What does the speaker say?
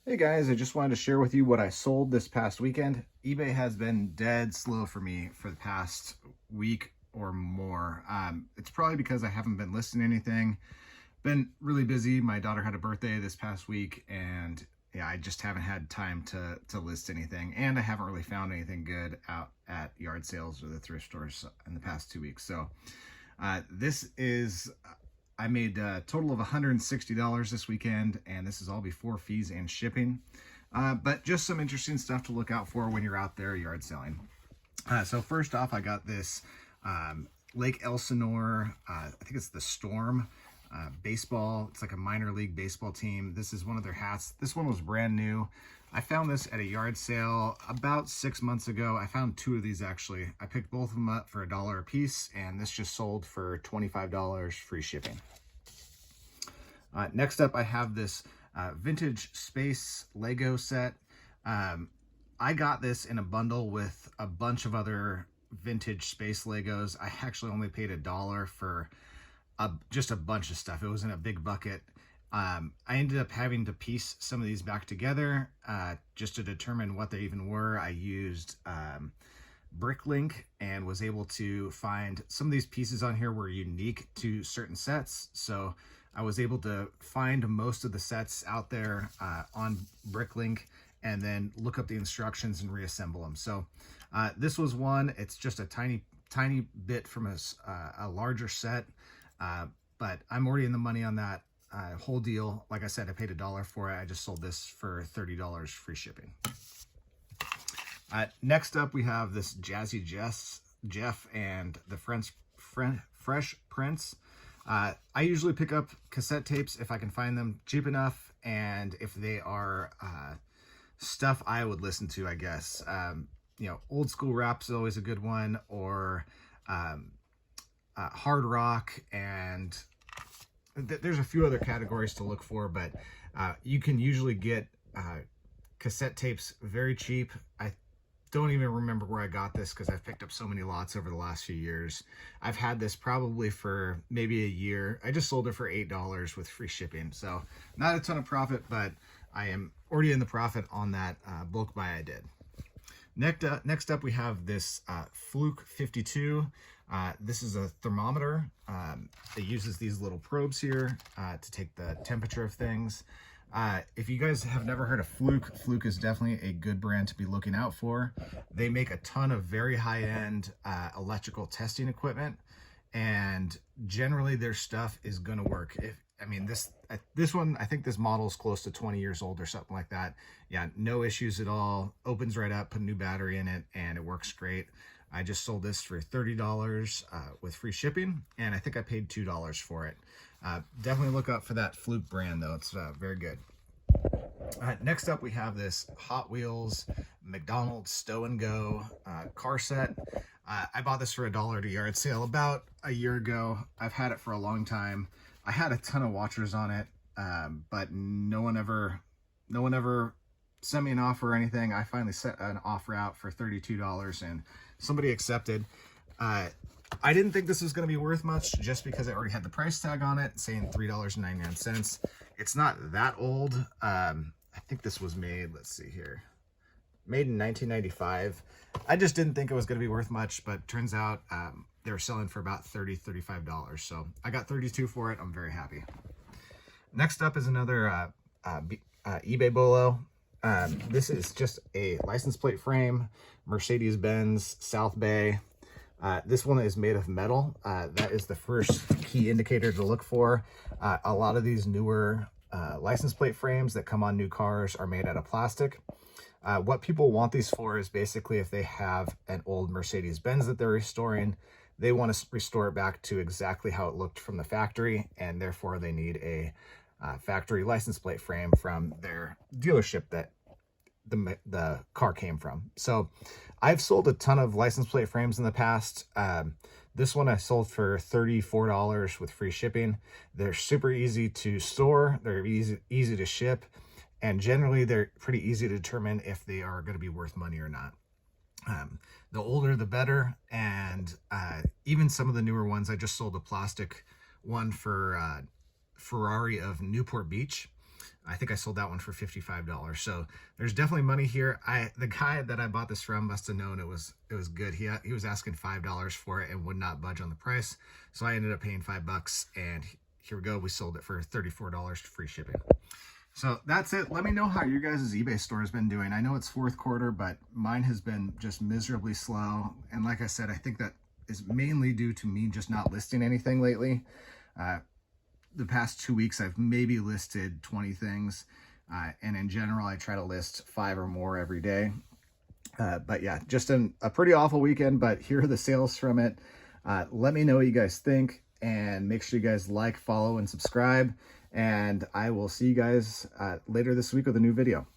Hey guys, I just wanted to share with you what I sold this past weekend. eBay has been dead slow for me for the past week or more. It's probably because I haven't been listing anything. Been really busy. My daughter had a birthday this past week, and yeah, I just haven't had time to list anything. And I haven't really found anything good out at yard sales or the thrift stores in the past 2 weeks. So this is I made a total of $160 this weekend, and this is all before fees and shipping. But just some interesting stuff to look out for when you're out there yard selling. So first off, I got this Lake Elsinore, I think it's the Storm baseball. It's like a minor league baseball team. This is one of their hats. This one was brand new. I found this at a yard sale about 6 months ago. I found two of these actually. I picked both of them up for $1 a piece, and this just sold for $25 free shipping. Next up, I have this vintage space Lego set. I got this in a bundle with a bunch of other vintage space Legos. I actually only paid $1 for just a bunch of stuff. It was in a big bucket. I ended up having to piece some of these back together just to determine what they even were. I used Bricklink and was able to find some of these pieces on here were unique to certain sets. So I was able to find most of the sets out there on Bricklink and then look up the instructions and reassemble them. So this was one. It's just a tiny bit from a larger set, but I'm already in the money on that whole deal. Like I said, I paid $1 for it. I just sold this for $30 free shipping. Next up, we have this Jazzy Jeff and the Fresh Prince. I usually pick up cassette tapes if I can find them cheap enough, and if they are stuff I would listen to, I guess. You know, old school rap's always a good one, or hard rock, and there's a few other categories to look for, but you can usually get cassette tapes very cheap. I don't even remember where I got this because I've picked up so many lots over the last few years. I've had this probably for maybe a year. I just sold it for $8 with free shipping. So not a ton of profit, but I am already in the profit on that bulk buy I did. Next up, we have this Fluke 52. This is a thermometer. It uses these little probes here to take the temperature of things. If you guys have never heard of Fluke, Fluke is definitely a good brand to be looking out for. They make a ton of very high-end electrical testing equipment, and generally their stuff is going to work. This one, I think this model is close to 20 years old or something like that. Yeah, no issues at all. Opens right up, put a new battery in it, and it works great. I just sold this for $30 with free shipping, and I think I paid $2 for it. Definitely look up for that Fluke brand, though. It's very good. Next up, we have this Hot Wheels McDonald's Stow and Go car set. I bought this for $1 at a yard sale about a year ago. I've had it for a long time. I had a ton of watchers on it, but no one ever sent me an offer or anything. I finally set an offer out for $32, and somebody accepted. I didn't think this was going to be worth much just because I already had the price tag on it saying $3.99. It's not that old. I think this was made, let's see here, made in 1995. I just didn't think it was going to be worth much, but turns out they were selling for about $35. So I got $32 for it. I'm very happy. Next up is another eBay Bolo. This is just a license plate frame, Mercedes-Benz South Bay. This one is made of metal. That is the first key indicator to look for. A lot of these newer license plate frames that come on new cars are made out of plastic. What people want these for is basically if they have an old Mercedes-Benz that they're restoring, they want to restore it back to exactly how it looked from the factory, and therefore they need a factory license plate frame from their dealership that the car came from. So I've sold a ton of license plate frames in the past. This one I sold for $34 with free shipping. They're super easy to store. They're easy to ship. And generally they're pretty easy to determine if they are going to be worth money or not. The older, the better. And even some of the newer ones, I just sold a plastic one for Ferrari of Newport Beach. I think I sold that one for $55. So there's definitely money here. The guy that I bought this from must have known it was good. He was asking $5 for it and would not budge on the price. So I ended up paying $5, and here we go. We sold it for $34 free shipping. So that's it. Let me know how your guys' eBay store has been doing. I know it's fourth quarter, but mine has been just miserably slow. And like I said, I think that is mainly due to me just not listing anything lately. The past 2 weeks, I've maybe listed 20 things. And in general, I try to list 5 or more every day. But yeah, just a pretty awful weekend, but here are the sales from it. Let me know what you guys think, and make sure you guys like, follow, and subscribe. And I will see you guys later this week with a new video.